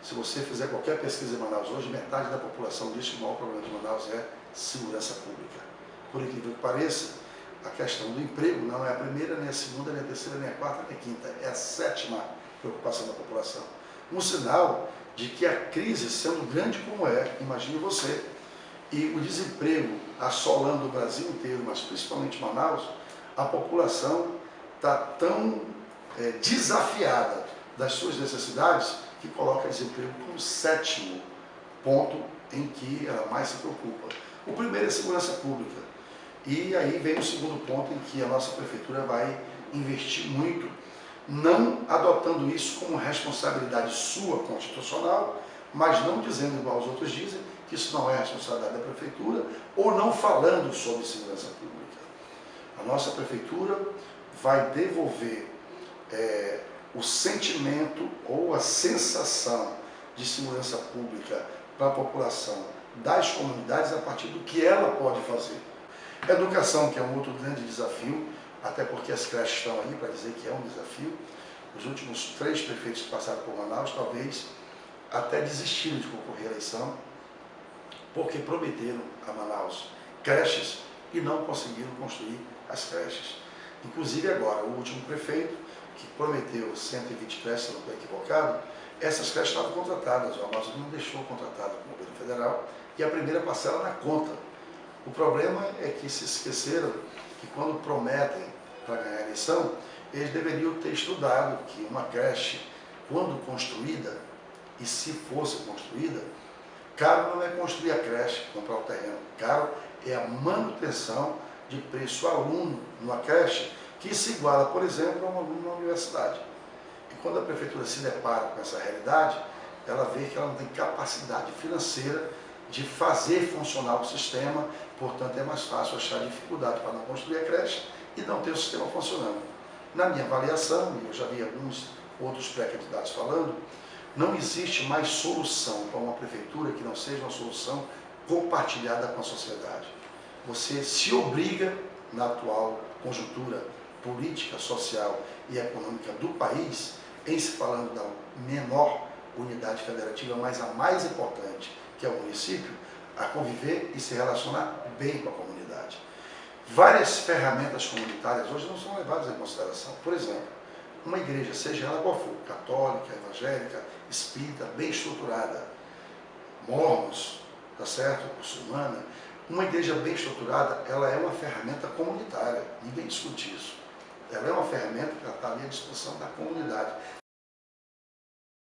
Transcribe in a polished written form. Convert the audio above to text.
Se você fizer qualquer pesquisa em Manaus hoje, metade da população diz que o maior problema de Manaus é segurança pública. Por incrível que pareça, a questão do emprego não é a primeira, nem a segunda, nem a terceira, nem a quarta, nem a quinta. É a sétima preocupação da população. Um sinal de que a crise, sendo grande como é, imagine você, e o desemprego assolando o Brasil inteiro, mas principalmente Manaus, a população está tão desafiada das suas necessidades que coloca desemprego como sétimo ponto em que ela mais se preocupa. O primeiro é segurança pública. E aí vem o segundo ponto em que a nossa prefeitura vai investir muito, não adotando isso como responsabilidade sua constitucional, mas não dizendo igual os outros dizem, que isso não é responsabilidade da prefeitura, ou não falando sobre segurança pública. A nossa prefeitura vai devolver o sentimento ou a sensação de segurança pública para a população das comunidades a partir do que ela pode fazer. Educação, que é um outro grande desafio, até porque as creches estão aí para dizer que é um desafio. Os últimos 3 prefeitos que passaram por Manaus, talvez até desistiram de concorrer à eleição, porque prometeram a Manaus creches e não conseguiram construir as creches. Inclusive agora, o último prefeito, que prometeu 120 creches, se não estou equivocado, essas creches estavam contratadas, o Amazonas não deixou contratado com o governo federal, e a primeira parcela na conta. O problema é que se esqueceram que quando prometem para ganhar a eleição, eles deveriam ter estudado que uma creche, quando construída, e se fosse construída, caro não é construir a creche, comprar o terreno, caro é a manutenção de preço aluno numa creche, que se iguala, por exemplo, a um aluno na universidade. E quando a prefeitura se depara com essa realidade, ela vê que ela não tem capacidade financeira de fazer funcionar o sistema, portanto é mais fácil achar dificuldade para não construir a creche e não ter o sistema funcionando. Na minha avaliação, e eu já vi alguns outros pré-candidatos falando, não existe mais solução para uma prefeitura que não seja uma solução compartilhada com a sociedade. Você se obriga, na atual conjuntura política, social e econômica do país, em se falando da menor unidade federativa, mas a mais importante, que é o município, a conviver e se relacionar bem com a comunidade. Várias ferramentas comunitárias hoje não são levadas em consideração. Por exemplo, uma igreja, seja ela qual for, católica, evangélica, espírita, bem estruturada, mormons, tá certo? Muçulmana, uma igreja bem estruturada, ela é uma ferramenta comunitária, ninguém discute isso. Ela é uma ferramenta que está ali à disposição da comunidade.